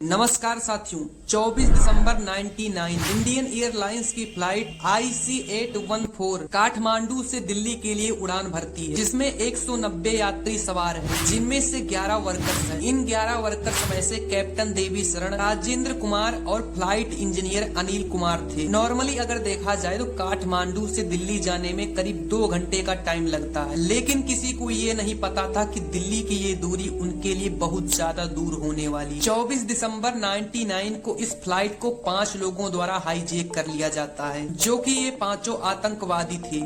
नमस्कार साथियों, 24 दिसंबर 99 Indian airlines की फ्लाइट IC814 काठमांडू से दिल्ली के लिए उड़ान भरती है, जिसमें 190 यात्री सवार हैं, जिनमें से 11 वर्कर्स हैं। इन 11 वर्कर्स में से कैप्टन देवी शरण, राजेंद्र कुमार और फ्लाइट इंजीनियर अनिल कुमार थे। नॉर्मली अगर देखा जाए तो काठमांडू से दिल्ली जाने में करीब 2 घंटे का टाइम लगता है, लेकिन किसी को ये नहीं पता था कि दिल्ली की ये दूरी उनके लिए बहुत ज्यादा दूर होने वाली। 24 दिसंबर 99 को इस फ्लाइट को 5 लोगों द्वारा हाईजैक कर लिया जाता है, जो कि ये 5 आतंकवादी थे।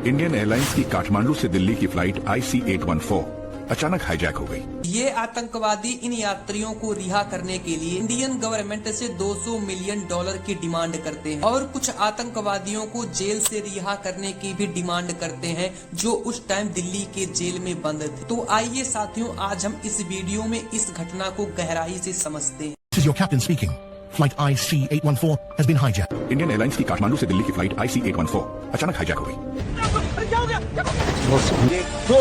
इंडियन एयरलाइंस की काठमांडू से दिल्ली की फ्लाइट IC814 अचानक हाईजैक हो गई। ये आतंकवादी इन यात्रियों को रिहा करने के लिए इंडियन गवर्नमेंट से $200 मिलियन की डिमांड करते हैं और कुछ आतंकवादियों को जेल से रिहा करने की भी डिमांड करते हैं, जो उस टाइम दिल्ली के जेल में बंद थे। तो आइए साथियों, आज हम इस वीडियो में इस घटना को गहराई से समझते हैं। This is your captain speaking. Flight IC814 has been hijacked. Indian airlines की काठमांडू से दिल्ली की फ्लाइट IC814 अचानक हाईजैक हो गई। तो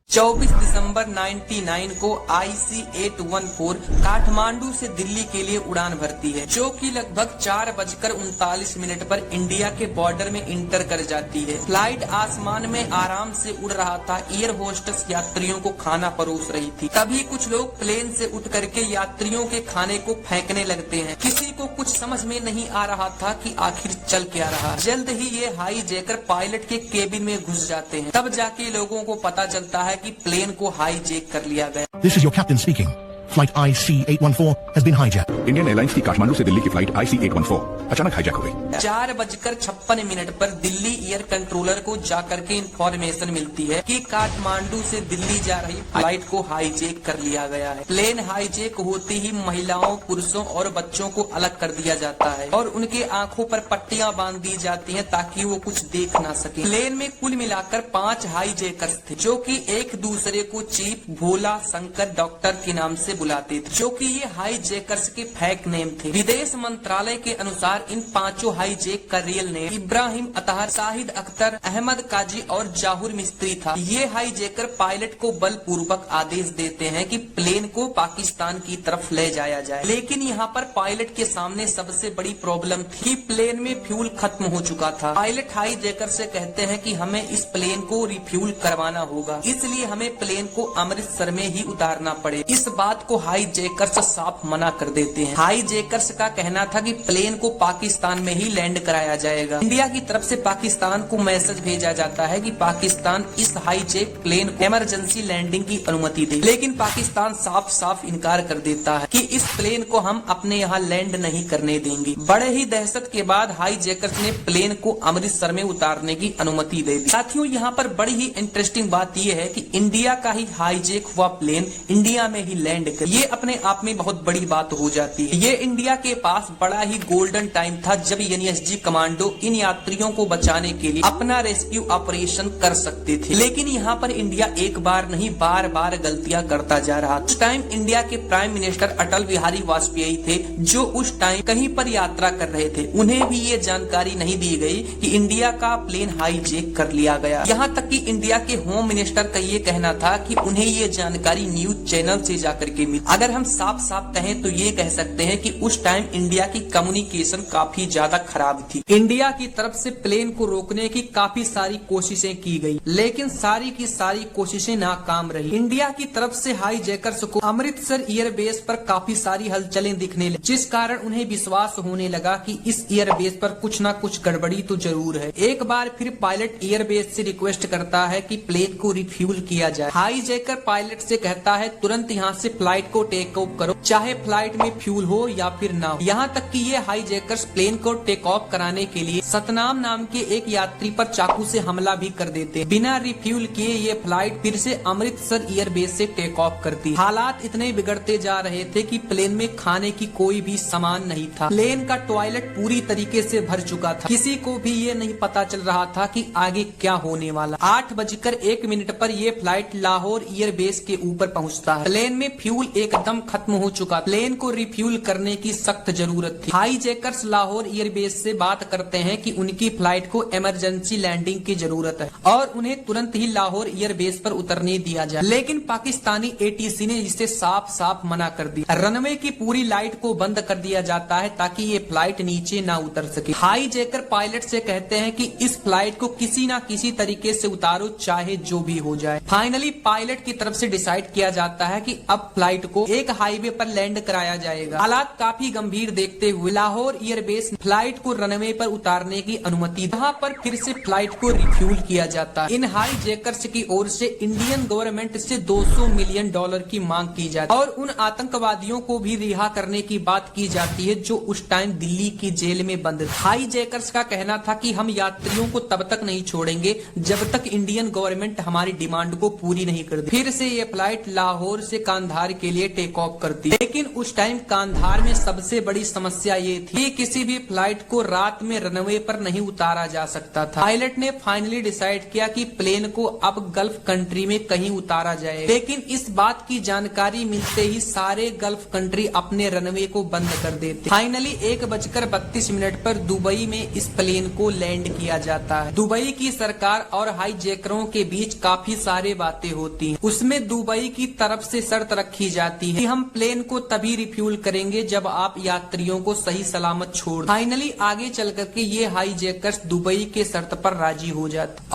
24 दिसंबर 99 को IC814 काठमांडू से दिल्ली के लिए उड़ान भरती है, जो कि लगभग 4:39 पर इंडिया के बॉर्डर में इंटर कर जाती है। फ्लाइट आसमान में आराम से उड़ रहा था। एयर होस्टेस यात्रियों को खाना परोस रही थी। तभी कुछ लोग प्लेन से उठ करके यात्रियों के खाने को फेंकने लगते हैं। किसी को कुछ समझ में नहीं आ रहा था कि आखिर चल क्या रहा। जल्द ही ये हाईजैकर पायलट के केबिन में घुस जाते हैं। तब जाके लोगों को पता चलता है कि प्लेन को हाईजैक कर लिया गया। This is your captain speaking. Flight IC814 has been hijacked. Indian airlines की काठमांडू से दिल्ली की फ्लाइट IC814 अचानक हाईजैक हो गई। 4:56 पर दिल्ली एयर कंट्रोलर को जाकर के इंफॉर्मेशन मिलती है कि काठमांडू से दिल्ली जा रही फ्लाइट को हाईजैक कर लिया गया है। प्लेन हाईजैक होते ही महिलाओं, पुरुषों और बच्चों को अलग कर दिया जाता है और उनके आंखों पर पट्टियां बांध दी जाती हैं ताकि वो कुछ देख ना सके। प्लेन में कुल मिलाकर 5 हाईजैकर्स थे, जो कि एक दूसरे को चीफ, भोला, शंकर, डॉक्टर के नाम से बुलाते थे, जो कि ये हाईजैकर्स के फेक नेम थे। विदेश मंत्रालय के अनुसार इन 5 हाईजैक का रियल नेम इब्राहिम अतहर, शाहिद अख्तर, अहमद काजी और जाहुर मिस्त्री था। ये हाईजैकर पायलट को बलपूर्वक आदेश देते हैं कि प्लेन को पाकिस्तान की तरफ ले जाया जाए, लेकिन यहाँ पर पायलट के सामने सबसे बड़ी प्रॉब्लम थी। प्लेन में फ्यूल खत्म हो चुका था। पायलट हाईजैकर से कहते हैं कि हमें इस प्लेन को रिफ्यूल करवाना होगा, इसलिए हमें प्लेन को अमृतसर में ही उतारना पड़े। इस बात को हाईजैकर्स साफ मना कर देते हैं। हाईजैकर्स का कहना था कि प्लेन को पाकिस्तान में ही लैंड कराया जाएगा। इंडिया की तरफ से पाकिस्तान को मैसेज भेजा जाता है कि पाकिस्तान इस हाईजैक प्लेन को इमरजेंसी लैंडिंग की अनुमति दे, लेकिन पाकिस्तान साफ साफ इनकार कर देता है कि इस प्लेन को हम अपने यहाँ लैंड नहीं करने देंगे। बड़े ही दहशत के बाद हाईजैकर्स ने प्लेन को अमृतसर में उतारने की अनुमति दे दी। साथियों, यहाँ पर बड़ी ही इंटरेस्टिंग बात यह है कि इंडिया का ही हाईजैक हुआ प्लेन इंडिया में ही लैंड कर, ये अपने आप में बहुत बड़ी बात हो जाती है। ये इंडिया के पास बड़ा ही गोल्डन टाइम था जब NSG कमांडो इन यात्रियों को बचाने के लिए अपना रेस्क्यू ऑपरेशन कर सकते थे, लेकिन यहाँ पर इंडिया एक बार नहीं बार बार गलतियां करता जा रहा। उस टाइम इंडिया के प्राइम मिनिस्टर अटल बिहारी वाजपेयी थे, जो उस टाइम कहीं पर यात्रा कर रहे थे। उन्हें भी ये जानकारी नहीं दी गई कि इंडिया का प्लेन हाईजैक कर लिया गया। यहाँ तक कि इंडिया के होम मिनिस्टर का ये कहना था कि उन्हें ये जानकारी न्यूज चैनल से जाकर के मिली। अगर हम साफ साफ कहें तो ये कह सकते हैं कि उस टाइम इंडिया की कम्युनिकेशन काफी ज्यादा खराब थी। इंडिया की तरफ से प्लेन को रोकने की काफी सारी कोशिशें की गई, लेकिन सारी की सारी कोशिशें नाकाम रही। इंडिया की तरफ से हाईजैकर्स को अमृतसर एयरबेस पर काफी सारी हलचलें दिखने लगी, जिस कारण उन्हें विश्वास होने लगा कि इस एयरबेस पर कुछ न कुछ गड़बड़ी तो जरूर है। एक बार फिर पायलट एयरबेस से रिक्वेस्ट करता है कि प्लेन को रिफ्यूल किया जाए। हाईजैकर पायलट से कहता है तुरंत यहाँ से फ्लाइट को टेक ऑफ करो, चाहे फ्लाइट में फ्यूल हो या फिर ना हो। यहाँ तक कि ये हाईजैकर्स प्लेन को टेक ऑफ कराने के लिए सतनाम नाम के एक यात्री पर चाकू से हमला भी कर देते। बिना रिफ्यूल किए ये फ्लाइट फिर से अमृतसर एयरबेस से टेक ऑफ करती। हालात इतने बिगड़ते जा रहे थे कि प्लेन में खाने की कोई भी सामान नहीं था। प्लेन का टॉयलेट पूरी तरीके से भर चुका था। किसी को भी ये नहीं पता चल रहा था कि आगे क्या होने वाला। 8:01 पर ये फ्लाइट लाहौर एयरबेस के ऊपर पहुंचता है। प्लेन में फ्यूल फ्यूल एकदम खत्म हो चुका। प्लेन को रिफ्यूल करने की सख्त जरूरत थी। हाईजैकर्स लाहौर एयरबेस से बात करते हैं कि उनकी फ्लाइट को इमरजेंसी लैंडिंग की जरूरत है और उन्हें तुरंत ही लाहौर एयरबेस पर उतरने दिया जाए, लेकिन पाकिस्तानी एटीसी ने इसे साफ साफ मना कर दिया। रनवे की पूरी लाइट को बंद कर दिया जाता है ताकि ये फ्लाइट नीचे ना उतर सके। हाईजैकर पायलट से कहते हैं कि इस फ्लाइट को किसी ना किसी तरीके से उतारो, चाहे जो भी हो जाए। फाइनली पायलट की तरफ से डिसाइड किया जाता है कि अब फ्लाइट को एक हाईवे पर लैंड कराया जाएगा। हालात काफी गंभीर देखते हुए लाहौर एयरबेस फ्लाइट को रनवे पर उतारने की अनुमति, यहाँ पर फिर से फ्लाइट को रिफ्यूल किया जाता है। इन हाईजैकर्स की ओर से इंडियन गवर्नमेंट से $200 मिलियन की मांग की जाती है और उन आतंकवादियों को भी रिहा करने की बात की जाती है जो उस टाइम दिल्ली की जेल में बंद थे। हाईजैकर्स का कहना था कि हम यात्रियों को तब तक नहीं छोड़ेंगे जब तक इंडियन गवर्नमेंट हमारी डिमांड को पूरी नहीं कर दे। फिर से ये फ्लाइट लाहौर से कांधार के लिए टेक ऑफ करती, लेकिन उस टाइम कांधार में सबसे बड़ी समस्या ये थी कि किसी भी फ्लाइट को रात में रनवे पर नहीं उतारा जा सकता था। पायलट ने फाइनली डिसाइड किया कि प्लेन को अब गल्फ कंट्री में कहीं उतारा जाए, लेकिन इस बात की जानकारी मिलते ही सारे गल्फ कंट्री अपने रनवे को बंद कर देते। फाइनली 1:32 पर दुबई में इस प्लेन को लैंड किया जाता है। दुबई की सरकार और हाईजैकरों के बीच काफी सारे बातें होती हैं। उसमें दुबई की तरफ से शर्त रखी जाती है कि हम प्लेन को तभी रिफ्यूल करेंगे जब आप यात्रियों को सही सलामत छोड़। फाइनली आगे चल करके ये हाईजैकर्स दुबई के शर्त पर राजी हो जाते।